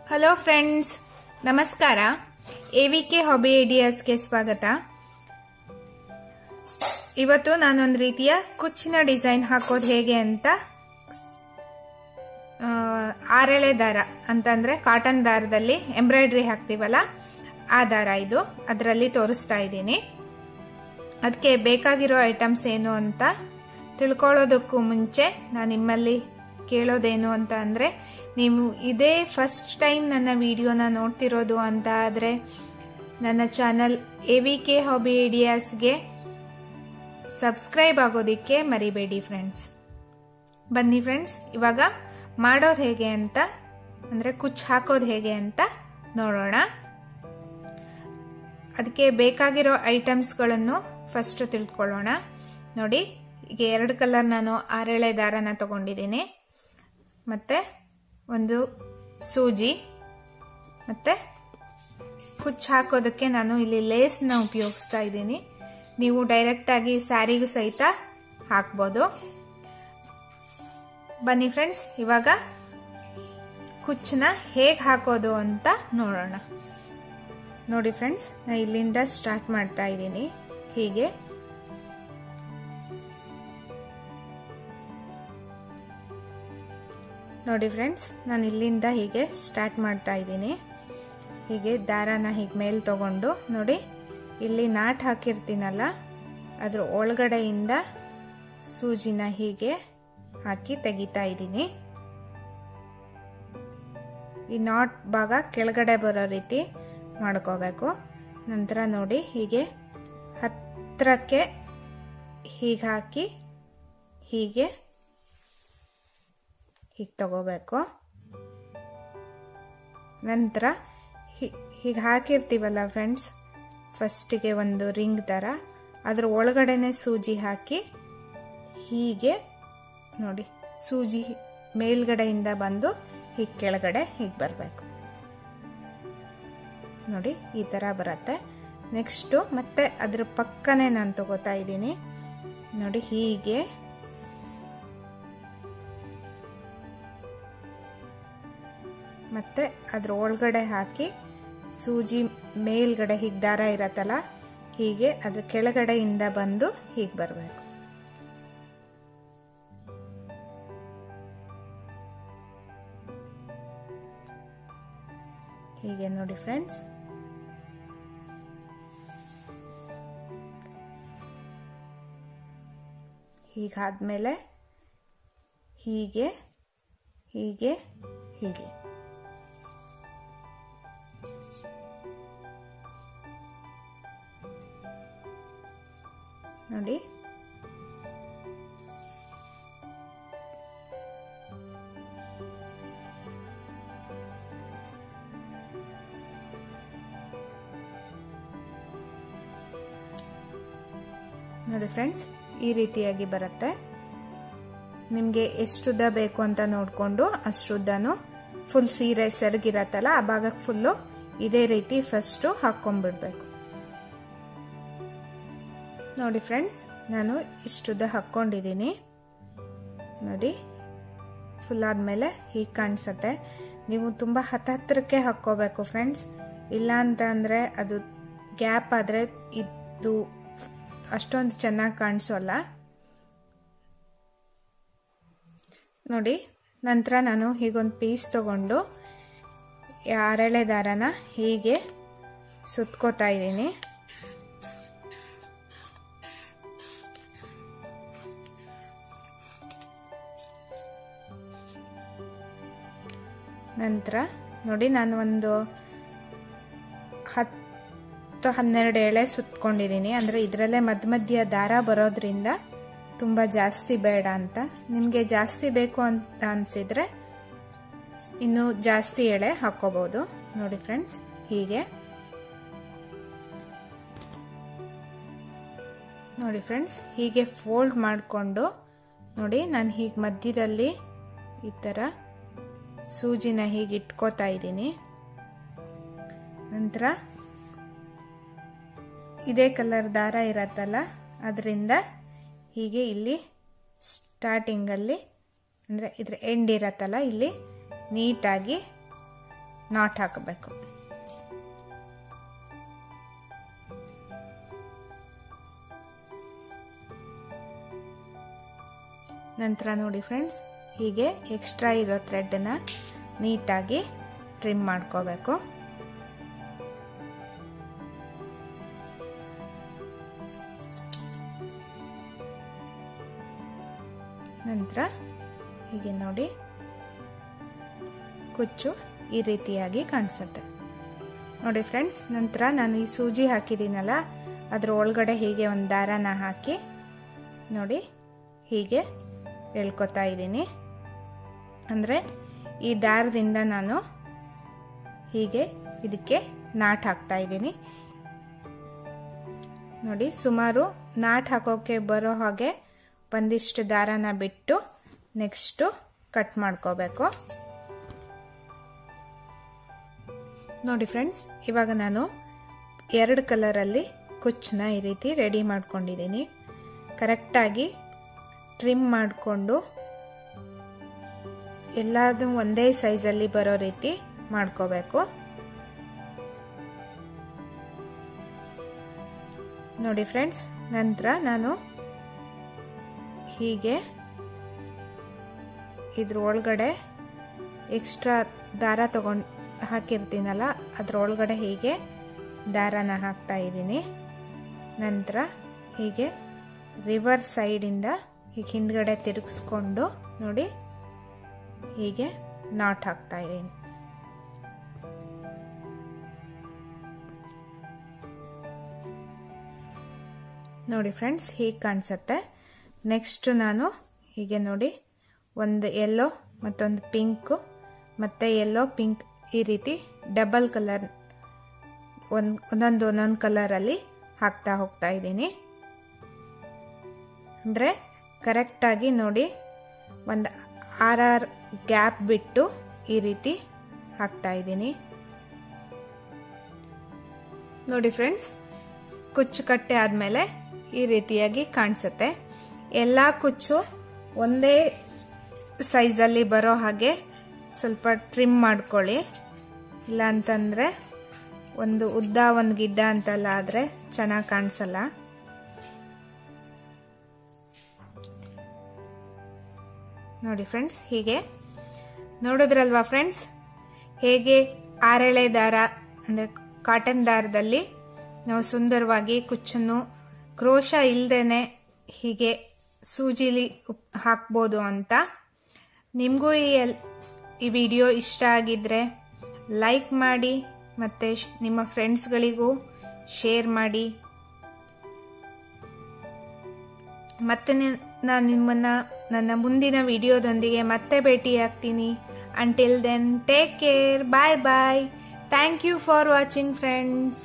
Hello friends, ನಮಸ್ಕಾರ. AVK hobby ಐಡಿಯಾಸ್ಗೆ ಸ್ವಾಗತ. ಇವತ್ತು ನಾನೊಂದು ರೀತಿಯ ಕುಚ್ಚಿನ ಡಿಸೈನ್ ಹಾಕೋದು ಹೇಗೆ ಅಂತ ಆರೆಳೆ ದಾರ ಅಂತಂದ್ರೆ ಕಾಟನ್ ದಾರದಲ್ಲಿ ಎಂಬ್ರಾಯ್ಡ್ರಿ ಹಾಕ್ತೀವಲ್ಲ ಆ ದಾರ ಇದು, ಅದರಲ್ಲಿ ತೋರಿಸ್ತಾ ಇದ್ದೀನಿ. ಅದಕ್ಕೆ ಬೇಕಾಗಿರೋ ಐಟಮ್ಸ್ ಏನು ಅಂತ ತಿಳ್ಕೊಳ್ಳೋದಕ್ಕೂ ಮುಂಚೆ ನಾನು ನಿಮ್ಮಲ್ಲಿ ಕೇಳೋದೇನು ಅಂತ ಅಂದ್ರೆ, ನೀವು ಇದೇ ಫಸ್ಟ್ ಟೈಮ್ ನನ್ನ ವಿಡಿಯೋನ ನೋಡ್ತಿರೋದು ಅಂತ ಆದ್ರೆ ನನ್ನ ಚಾನಲ್ ಎವಿಕೆ ಹಾಬಿ ಐಡಿಯಾಸ್ಗೆ ಸಬ್ಸ್ಕ್ರೈಬ್ ಆಗೋದಿಕ್ಕೆ ಮರಿಬೇಡಿ ಫ್ರೆಂಡ್ಸ್. ಬನ್ನಿ ಫ್ರೆಂಡ್ಸ್, ಇವಾಗ ಮಾಡೋದು ಹೇಗೆ ಅಂತ ಅಂದ್ರೆ ಕುಚ್ಚು ಹಾಕೋದು ಹೇಗೆ ಅಂತ ನೋಡೋಣ. ಅದಕ್ಕೆ ಬೇಕಾಗಿರೋ ಐಟಮ್ಸ್ಗಳನ್ನು ಫಸ್ಟ್ ತಿಳ್ಕೊಳ್ಳೋಣ. ನೋಡಿ, ಈಗ 2 ಕಲರ್ ನಾನು ಆರೆಳೆ ದಾರನ ತಗೊಂಡಿದ್ದೀನಿ, ಮತ್ತೆ ಒಂದು ಸೂಜಿ, ಮತ್ತೆ ಕುಚ್ಚು ಹಾಕೋದಕ್ಕೆ ನಾನು ಇಲ್ಲಿ ಲೇಸ್ನ ಉಪಯೋಗಿಸ್ತಾ ಇದ್ದೀನಿ. ನೀವು ಡೈರೆಕ್ಟ್ ಆಗಿ ಸ್ಯಾರಿಗೂ ಸಹಿತ ಹಾಕ್ಬೋದು. ಬನ್ನಿ ಫ್ರೆಂಡ್ಸ್, ಇವಾಗ ಕುಚ್ಚನ್ನ ಹೇಗೆ ಹಾಕೋದು ಅಂತ ನೋಡೋಣ. ನೋಡಿ ಫ್ರೆಂಡ್ಸ್, ನಾನು ಇಲ್ಲಿಂದ ಸ್ಟಾರ್ಟ್ ಮಾಡ್ತಾ ಇದ್ದೀನಿ. ಹೀಗೆ ನೋಡಿ ಫ್ರೆಂಡ್ಸ್, ನಾನು ಇಲ್ಲಿಂದ ಹೀಗೆ ಸ್ಟಾರ್ಟ್ ಮಾಡ್ತಾ ಇದ್ದೀನಿ. ಹೀಗೆ ದಾರಾನ ಹೀಗೆ ಮೇಲೆ ತಗೊಂಡು, ನೋಡಿ ಇಲ್ಲಿ ನಾಟ್ ಹಾಕಿರ್ತೀನಲ್ಲ ಅದ್ರ ಒಳಗಡೆಯಿಂದ ಸೂಜಿನ ಹೀಗೆ ಹಾಕಿ ತೆಗಿತಾ ಇದ್ದೀನಿ. ಈ ನಾಟ್ ಭಾಗ ಕೆಳಗಡೆ ಬರೋ ರೀತಿ ಮಾಡ್ಕೋಬೇಕು. ನಂತರ ನೋಡಿ ಹೀಗೆ ಹತ್ರಕ್ಕೆ ಹೀಗೆ ಹಾಕಿ ಹೀಗೆ ತಗೋಬೇಕು. ನಂತರ ಹೀಗೆ ಹಾಕಿರ್ತೀವಲ್ಲ ಫ್ರೆಂಡ್ಸ್, ಫಸ್ಟಿಗೆ ಒಂದು ರಿಂಗ್ ತರ, ಅದ್ರ ಒಳಗಡೆನೆ ಸೂಜಿ ಹಾಕಿ ಹೀಗೆ ನೋಡಿ, ಸೂಜಿ ಮೇಲ್ಗಡೆಯಿಂದ ಬಂದು ಹೀಗೆ ಕೆಳಗಡೆ ಹೀಗೆ ಬರಬೇಕು. ನೋಡಿ ಈ ತರ ಬರುತ್ತೆ. ನೆಕ್ಸ್ಟ್ ಮತ್ತೆ ಅದ್ರ ಪಕ್ಕನೆ ನಾನು ತಗೋತಾ ಇದ್ದೀನಿ. ನೋಡಿ ಹೀಗೆ ಮತ್ತೆ ಅದ್ರ ಒಳಗಡೆ ಹಾಕಿ ಸೂಜಿ ಮೇಲ್ಗಡೆ ಹೀಗೆ ದಾರ ಇರತ್ತಲ್ಲ, ಹೀಗೆ ಅದ್ರ ಕೆಳಗಡೆಯಿಂದ ಬಂದು ಹೀಗೆ ಬರಬೇಕು. ಹೀಗೆ ನೋಡಿ ಫ್ರೆಂಡ್ಸ್. ಹೀಗಾದ್ಮೇಲೆ ಹೀಗೆ ಹೀಗೆ ಹೀಗೆ ನೋಡಿ. ನೋಡಿ ಫ್ರೆಂಡ್ಸ್, ಈ ರೀತಿಯಾಗಿ ಬರುತ್ತೆ. ನಿಮ್ಗೆ ಎಷ್ಟುದ್ದ ಬೇಕು ಅಂತ ನೋಡ್ಕೊಂಡು ಅಷ್ಟುದ್ದನು ಫುಲ್ ಸೀರೆ ಸೆರಗಿರತ್ತಲ್ಲ ಆ ಭಾಗಕ್ಕೆ ಫುಲ್ಲು ಇದೇ ರೀತಿ ಫಸ್ಟ್ ಹಾಕೊಂಡ್ಬಿಡ್ಬೇಕು. ನೋಡಿ ಫ್ರೆಂಡ್ಸ್, ನಾನು ಇಷ್ಟುದ್ದ ಹಾಕೊಂಡಿದ್ದೀನಿ. ನೋಡಿ ಫುಲ್ ಆದ್ಮೇಲೆ ಹೀಗೆ ಕಾಣಿಸುತ್ತೆ. ನೀವು ತುಂಬಾ ಹತ್ರಕ್ಕೆ ಹಾಕೋಬೇಕು ಫ್ರೆಂಡ್ಸ್, ಇಲ್ಲ ಅಂತ ಅಂದ್ರೆ ಅದು ಗ್ಯಾಪ್ ಆದ್ರೆ ಇದು ಅಷ್ಟೊಂದು ಚೆನ್ನಾಗಿ ಕಾಣಿಸೋಲ್ಲ. ನೋಡಿ, ನಂತರ ನಾನು ಹೀಗೊಂದು ಪೀಸ್ ತಗೊಂಡು ಆರೆಳೆ ದಾರನ ಹೀಗೆ ಸುತ್ಕೋತಾ ಇದ್ದೀನಿ. ನಂತರ ನೋಡಿ, ನಾನು ಒಂದು 10-12 ಎಳೆ ಸುತ್ಕೊಂಡಿದ್ದೀನಿ. ಅಂದ್ರೆ ಇದರಲ್ಲೇ ಮಧ್ಯ ದಾರ ಬರೋದ್ರಿಂದ ತುಂಬಾ ಜಾಸ್ತಿ ಬೇಡ ಅಂತ. ನಿಮ್ಗೆ ಜಾಸ್ತಿ ಬೇಕು ಅಂತ ಅನ್ಸಿದ್ರೆ ಇನ್ನು ಜಾಸ್ತಿ ಎಳೆ ಹಾಕೋಬಹುದು. ನೋಡಿ ಫ್ರೆಂಡ್ಸ್, ಹೀಗೆ ನೋಡಿ ಫ್ರೆಂಡ್ಸ್, ಹೀಗೆ ಫೋಲ್ಡ್ ಮಾಡಿಕೊಂಡು ನೋಡಿ, ನಾನು ಹೀಗೆ ಮಧ್ಯದಲ್ಲಿ ಈ ತರ ಸೂಜಿನ ಹೀಗೆ ಇಟ್ಕೋತಾ ಇದ್ದೀನಿ. ನಂತರ ಇದೇ ಕಲರ್ ದಾರ ಇರತ್ತಲ್ಲ ಅದರಿಂದ ಹೀಗೆ ಇಲ್ಲಿ ಸ್ಟಾರ್ಟಿಂಗ್ ಅಲ್ಲಿ ಅಂದ್ರೆ ಇದ್ರ ಎಂಡ್ ಇರತ್ತಲ್ಲ ಇಲ್ಲಿ ನೀಟಾಗಿ ನಾಟ್ ಹಾಕಬೇಕು. ನಂತರ ನೋಡಿ ಫ್ರೆಂಡ್ಸ್, ಹೀಗೆ ಎಕ್ಸ್ಟ್ರಾ ಇರೋ ಥ್ರೆಡ್ನ ನೀಟಾಗಿ ಟ್ರಿಮ್ ಮಾಡ್ಕೋಬೇಕು. ನಂತರ ಹೀಗೆ ನೋಡಿ ಕುಚ್ಚು ಈ ರೀತಿಯಾಗಿ ಕಾಣಿಸುತ್ತೆ ನೋಡಿ ಫ್ರೆಂಡ್ಸ್. ನಂತರ ನಾನು ಈ ಸೂಜಿ ಹಾಕಿದ್ದೀನಲ್ಲ, ಅದ್ರ ಒಳಗಡೆ ಹೀಗೆ ಒಂದು ದಾರನ ಹಾಕಿ ನೋಡಿ ಹೀಗೆ ಎಳ್ಕೊತಾ ಇದ್ದೀನಿ. ಅಂದರೆ ಈ ದಾರದಿಂದ ನಾನು ಹೀಗೆ ಇದಕ್ಕೆ ನಾಟ್ ಹಾಕ್ತಾ ಇದ್ದೀನಿ ನೋಡಿ. ಸುಮಾರು ನಾಟ್ ಹಾಕೋಕೆ ಬರೋ ಹಾಗೆ ಒಂದಿಷ್ಟು ದಾರನ ಬಿಟ್ಟು ನೆಕ್ಸ್ಟ್ ಕಟ್ ಮಾಡ್ಕೋಬೇಕು ನೋಡಿ ಫ್ರೆಂಡ್ಸ್. ಇವಾಗ ನಾನು 2 ಕಲರಲ್ಲಿ ಕುಚ್ಚನ್ನ ಈ ರೀತಿ ರೆಡಿ ಮಾಡ್ಕೊಂಡಿದ್ದೀನಿ. ಕರೆಕ್ಟಾಗಿ ಟ್ರಿಮ್ ಮಾಡಿಕೊಂಡು ಎಲ್ಲದೂ ಒಂದೇ ಸೈಜಲ್ಲಿ ಬರೋ ರೀತಿ ಮಾಡ್ಕೋಬೇಕು ನೋಡಿ ಫ್ರೆಂಡ್ಸ್. ನಂತರ ನಾನು ಹೀಗೆ ಇದ್ರ ಒಳಗಡೆ ಎಕ್ಸ್ಟ್ರಾ ದಾರ ಹಾಕಿರ್ತೀನಲ್ಲ, ಅದ್ರ ಒಳಗಡೆ ಹೀಗೆ ದಾರನ ಹಾಕ್ತಾ ಇದ್ದೀನಿ. ನಂತರ ಹೀಗೆ ರಿವರ್ಸ್ ಸೈಡಿಂದ ಹೀಗೆ ಹಿಂದ್ಗಡೆ ತಿರುಗಿಸ್ಕೊಂಡು ನೋಡಿ ಹೀಗೆ ನಾಟ್ ಹಾಕ್ತಾ ಇದ್ದೀನಿ. ನೋಡಿ ಫ್ರೆಂಡ್ಸ್, ಹೀಗೆ ಕಾಣಿಸುತ್ತೆ. ನೆಕ್ಸ್ಟ್ ನಾನು ಹೀಗೆ ನೋಡಿ ಒಂದು ಯೆಲ್ಲೋ ಮತ್ತೊಂದು ಪಿಂಕ್ ಮತ್ತೆ ಯೆಲ್ಲೋ ಪಿಂಕ್ ಈ ರೀತಿ ಡಬಲ್ ಕಲರ್ ಒಂದೊಂದು ಕಲರಲ್ಲಿ ಹಾಕ್ತಾ ಹೋಗ್ತಾ ಇದ್ದೀನಿ. ಅಂದರೆ ಕರೆಕ್ಟಾಗಿ ನೋಡಿ ಒಂದು 6 ಗ್ಯಾಪ್ ಬಿಟ್ಟು ಈ ರೀತಿ ಹಾಕ್ತಾ ಇದ್ದೀನಿ ನೋಡಿ ಫ್ರೆಂಡ್ಸ್. ಕುಚ್ಚು ಕಟ್ಟೆ ಆದಮೇಲೆ ಈ ರೀತಿಯಾಗಿ ಕಾಣಿಸುತ್ತೆ. ಎಲ್ಲ ಕುಚ್ಚು ಒಂದೇ ಸೈಜಲ್ಲಿ ಬರೋ ಹಾಗೆ ಸ್ವಲ್ಪ ಟ್ರಿಮ್ ಮಾಡ್ಕೊಳ್ಳಿ. ಇಲ್ಲ ಅಂತಂದರೆ ಒಂದು ಉದ್ದ ಒಂದು ಗಿಡ್ಡ ಅಂತೆಲ್ಲ ಆದರೆ ಚೆನ್ನಾಗಿ ಕಾಣಿಸಲ್ಲ. ನೋಡಿ ಫ್ರೆಂಡ್ಸ್, ಹೀಗೆ ನೋಡಿದ್ರಲ್ವಾ ಫ್ರೆಂಡ್ಸ್, ಹೇಗೆ 6 ಎಳೆ ದಾರ ಅಂದರೆ ಕಾಟನ್ ದಾರದಲ್ಲಿ ನಾವು ಸುಂದರವಾಗಿ ಕುಚ್ಚನ್ನು ಕ್ರೋಶ ಇಲ್ದೇನೆ ಹೀಗೆ ಸೂಜಿಲಿ ಹಾಕ್ಬೋದು ಅಂತ. ನಿಮಗೂ ಈ ವಿಡಿಯೋ ಇಷ್ಟ ಆಗಿದ್ರೆ ಲೈಕ್ ಮಾಡಿ ಮತ್ತು ನಿಮ್ಮ ಫ್ರೆಂಡ್ಸ್ಗಳಿಗೂ ಶೇರ್ ಮಾಡಿ. ಮತ್ತೆ ನಾನು ನಿಮ್ಮನ್ನು ನನ್ನ ಮುಂದಿನ ವಿಡಿಯೋದೊಂದಿಗೆ ಮತ್ತೆ ಭೇಟಿಯಾಗ್ತೀನಿ. Until then take care, bye bye. Thank you for watching friends.